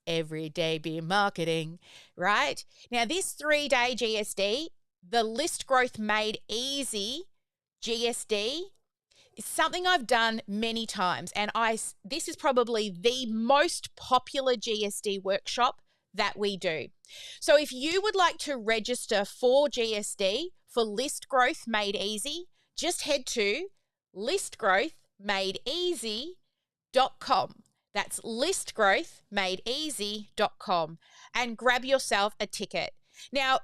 every day be marketing, right? Now, this 3-day GSD, the List Growth Made Easy GSD, is something I've done many times, and this is probably the most popular GSD workshop that we do. So if you would like to register for GSD, for List Growth Made Easy, just head to listgrowthmadeeasy.com. That's listgrowthmadeeasy.com, and grab yourself a ticket. Now,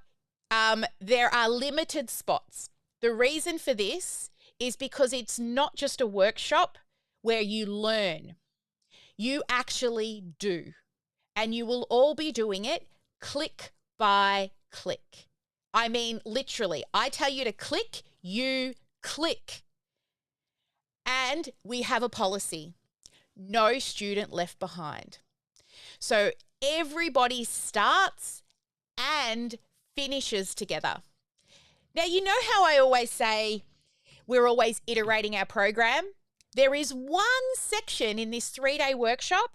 there are limited spots. The reason for this is because it's not just a workshop where you learn. You actually do. And you will all be doing it click by click. I mean, literally, I tell you to click, you click. And we have a policy: no student left behind. So everybody starts and finishes together. Now, you know how I always say we're always iterating our program? There is one section in this 3-day workshop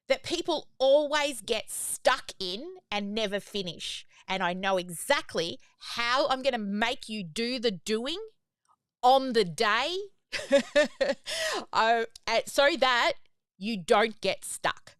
that people always get stuck in and never finish. And I know exactly how I'm going to make you do the doing on the day so that you don't get stuck.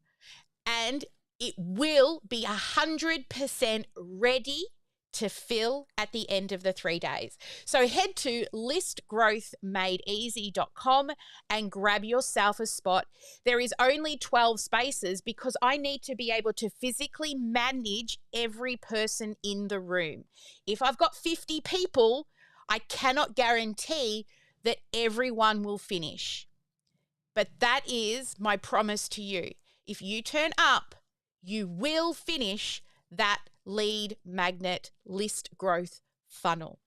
And it will be 100% ready to fill at the end of the 3 days. So head to listgrowthmadeeasy.com and grab yourself a spot. There is only 12 spaces because I need to be able to physically manage every person in the room. If I've got 50 people, I cannot guarantee that everyone will finish. But that is my promise to you. If you turn up, you will finish that lead magnet list growth funnel,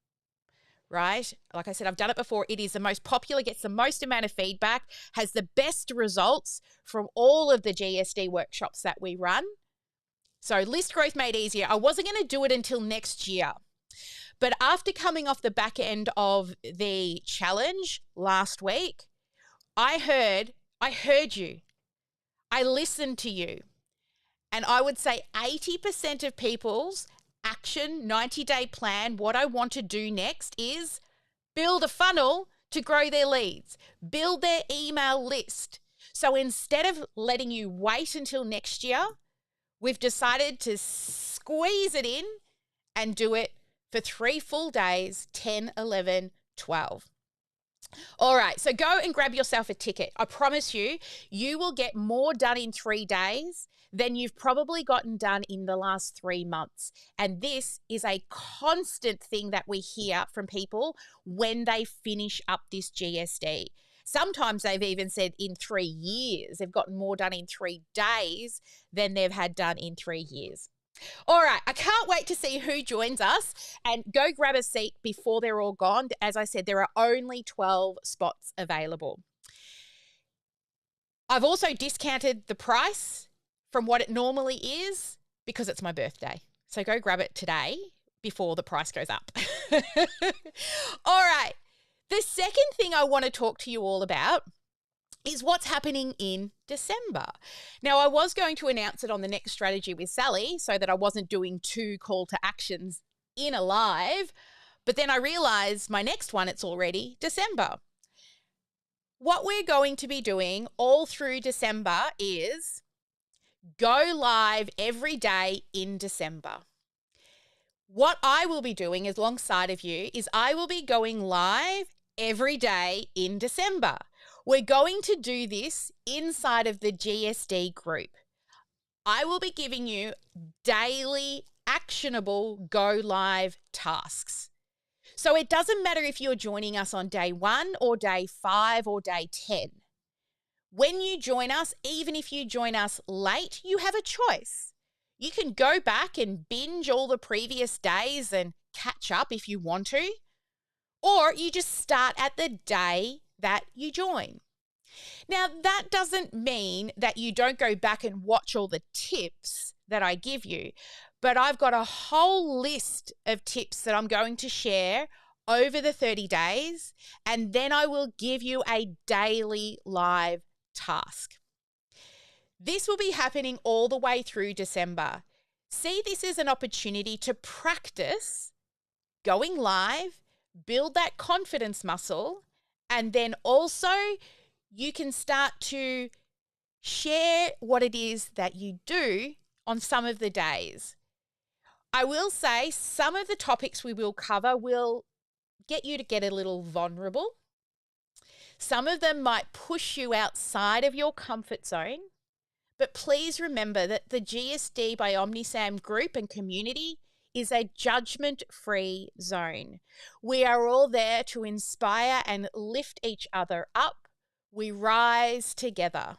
right? Like I said, I've done it before. It is the most popular, gets the most amount of feedback, has the best results from all of the GSD workshops that we run. So List Growth Made Easier. I wasn't going to do it until next year. But after coming off the back end of the challenge last week, I heard you. I listened to you. And I would say 80% of people's action 90-day plan, what I want to do next is build a funnel to grow their leads, build their email list. So instead of letting you wait until next year, we've decided to squeeze it in and do it for 3 full days, 10, 11, 12. All right, so go and grab yourself a ticket. I promise you, you will get more done in 3 days than you've probably gotten done in the last 3 months. And this is a constant thing that we hear from people when they finish up this GSD. Sometimes they've even said in 3 years, they've gotten more done in 3 days than they've had done in 3 years. All right, I can't wait to see who joins us, and go grab a seat before they're all gone. As I said, there are only 12 spots available. I've also discounted the price from what it normally is because it's my birthday. So go grab it today before the price goes up. All right, the second thing I want to talk to you all about is what's happening in December. Now, I was going to announce it on the next Strategy with Sally so that I wasn't doing 2 call to actions in a live, but then I realized my next one, it's already December. What we're going to be doing all through December is go live every day in December. What I will be doing alongside of you is I will be going live every day in December. We're going to do this inside of the GSD group. I will be giving you daily actionable go live tasks. So it doesn't matter if you're joining us on day 1 or day 5 or day 10. When you join us, even if you join us late, you have a choice. You can go back and binge all the previous days and catch up if you want to, or you just start at the day that you join. Now, that doesn't mean that you don't go back and watch all the tips that I give you, but I've got a whole list of tips that I'm going to share over the 30 days, and then I will give you a daily live task. This will be happening all the way through December. See this as an opportunity to practice going live, build that confidence muscle, and then also you can start to share what it is that you do on some of the days. I will say some of the topics we will cover will get you to get a little vulnerable. Some of them might push you outside of your comfort zone. But please remember that the GSD by OmniSam group and community is a judgment-free zone. We are all there to inspire and lift each other up. We rise together.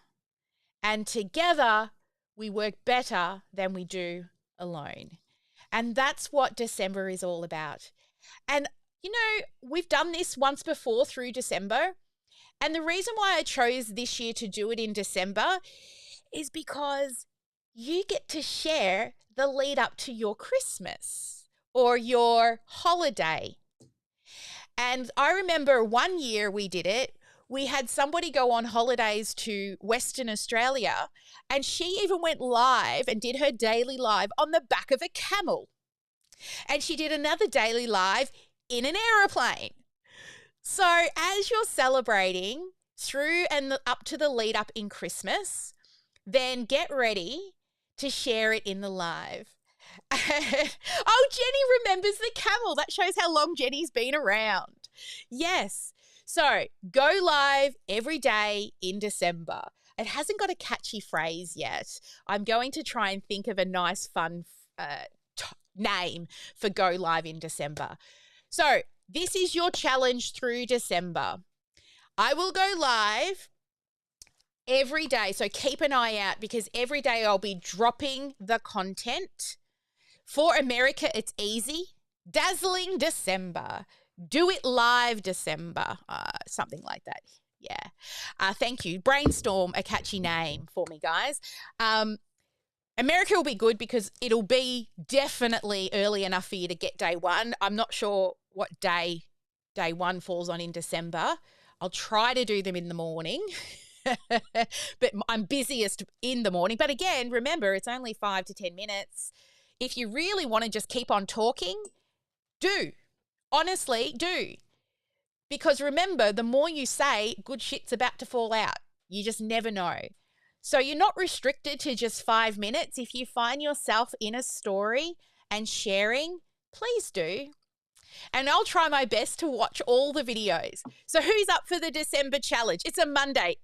And together, we work better than we do alone. And that's what December is all about. And, you know, we've done this once before through December. And the reason why I chose this year to do it in December is because you get to share the lead up to your Christmas or your holiday And I remember one year we did it. We had somebody go on holidays to Western Australia, and she even went live and did her daily live on the back of a camel. And she did another daily live in an aeroplane. So as you're celebrating through and up to the lead up in Christmas, then get ready to share it in the live. Oh, Jenny remembers the camel. That shows how long Jenny's been around. Yes. So go live every day in December. It hasn't got a catchy phrase yet. I'm going to try and think of a nice, fun name for go live in December. So this is your challenge through December. I will go live every day. So keep an eye out, because every day I'll be dropping the content. For America, it's easy. Dazzling December. Do it live December. Something like that. Yeah. Thank you. Brainstorm a catchy name for me, guys. America will be good because it'll be definitely early enough for you to get day one. I'm not sure what day one falls on in December. I'll try to do them in the morning, but I'm busiest in the morning. But again, remember, it's only 5 to 10 minutes. If you really want to just keep on talking, do. Honestly, do. Because remember, the more you say, good shit's about to fall out. You just never know. So you're not restricted to just 5 minutes. If you find yourself in a story and sharing, please do. And I'll try my best to watch all the videos. So who's up for the December challenge? It's a Monday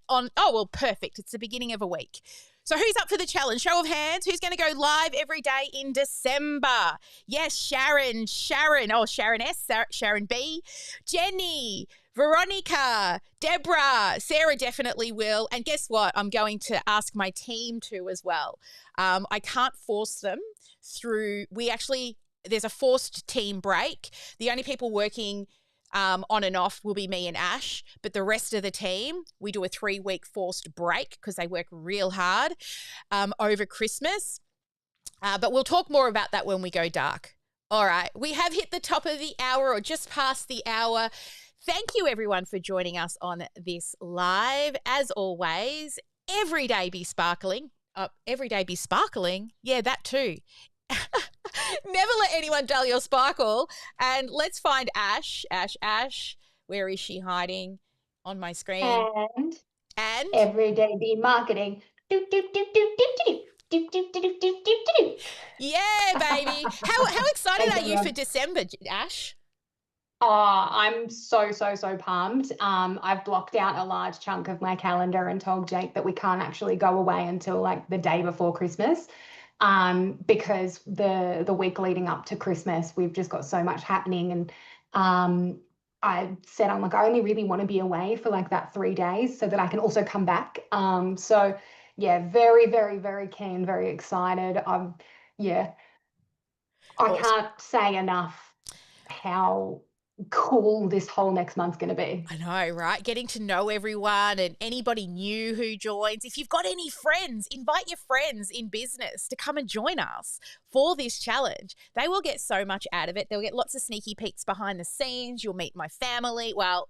perfect. It's the beginning of a week. So who's up for the challenge? Show of hands. Who's going to go live every day in December? Yes, Sharon. Oh, Sharon S, Sharon B, Jenny, Veronica, Deborah, Sarah definitely will. And guess what? I'm going to ask my team to as well. I can't force them through. There's a forced team break. The only people working on and off will be me and Ash, but the rest of the team, we do a 3-week forced break because they work real hard over Christmas. But we'll talk more about that when we go dark. All right, we have hit the top of the hour, or just past the hour. Thank you, everyone, for joining us on this live. As always, every day be sparkling. Every day be sparkling. Yeah, that too. Never let anyone dull your sparkle. And let's find Ash. Ash. Where is she hiding on my screen? And everyday be marketing. Do, do, do, do, do, do. Do, do, do, do, do, do, do. Yeah, baby. How excited are you for December, Ash? Oh, I'm so pumped. I've blocked out a large chunk of my calendar and told Jake that we can't actually go away until like the day before Christmas. Because the week leading up to Christmas, we've just got so much happening. And I said, I'm like, I only really want to be away for like that 3 days so that I can also come back. So yeah, very, very, very keen, very excited. I can't say enough how cool this whole next month's going to be. I know, right? Getting to know everyone and anybody new who joins. If you've got any friends, invite your friends in business to come and join us for this challenge. They will get so much out of it. They'll get lots of sneaky peeks behind the scenes. You'll meet my family. Well,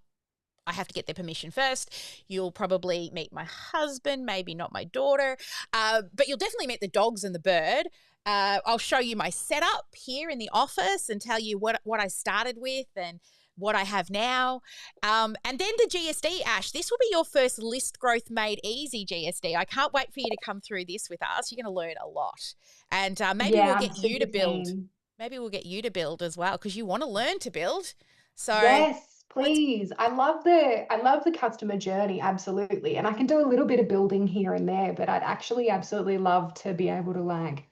I have to get their permission first. You'll probably meet my husband, maybe not my daughter, but you'll definitely meet the dogs and the bird. I'll show you my setup here in the office and tell you what I started with and what I have now. And then the GSD, Ash, this will be your first List Growth Made Easy GSD. I can't wait for you to come through this with us. You're going to learn a lot. And maybe we'll get you to build. Maybe we'll get you to build as well, because you want to learn to build. So yes, please. I love the customer journey, absolutely. And I can do a little bit of building here and there, but I'd actually absolutely love to be able to like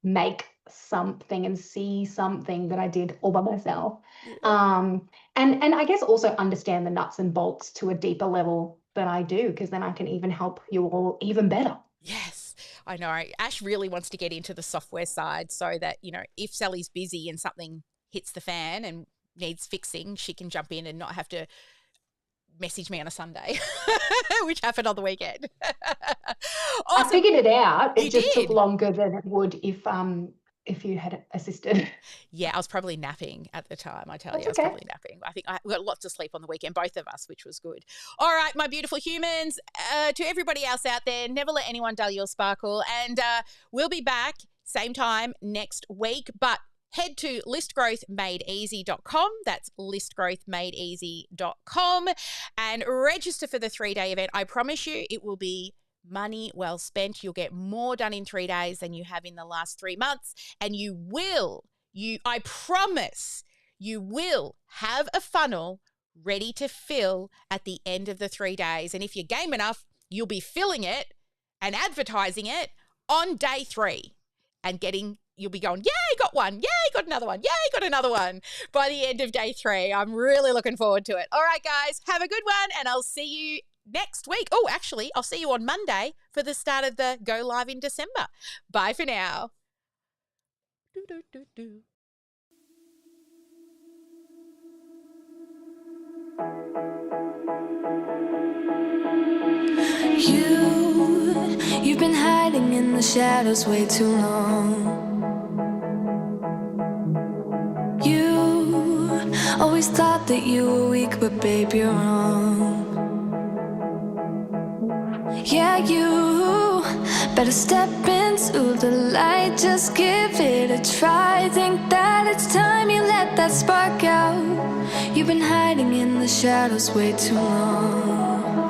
make something and see something that I did all by myself. And I guess also understand the nuts and bolts to a deeper level than I do, because then I can even help you all even better. Yes, I know. Ash really wants to get into the software side so that, if Sally's busy and something hits the fan and needs fixing, she can jump in and not have to message me on a Sunday, which happened on the weekend. Awesome. I figured it out. It just took longer than it would if if you had assisted. Yeah, I was probably napping at the time. I tell you, That's I was okay. probably napping. I think we got lots of sleep on the weekend, both of us, which was good. All right, my beautiful humans, to everybody else out there, never let anyone dull your sparkle. And we'll be back same time next week. But head to listgrowthmadeeasy.com. That's listgrowthmadeeasy.com and register for the 3-day event. I promise you it will be money well spent. You'll get more done in 3 days than you have in the last 3 months. And I promise you will have a funnel ready to fill at the end of the 3 days. And if you're game enough, you'll be filling it and advertising it on day 3 and you'll be going, yay, got one. Yay, got another one. Yay, got another one by the end of day 3. I'm really looking forward to it. All right, guys, have a good one, and I'll see you next week. Oh, actually, I'll see you on Monday for the start of the Go Live in December. Bye for now. You've been hiding in the shadows way too long. You always thought that you were weak, but babe, you're wrong. Yeah, you better step into the light, just give it a try. Think that it's time you let that spark out. You've been hiding in the shadows way too long.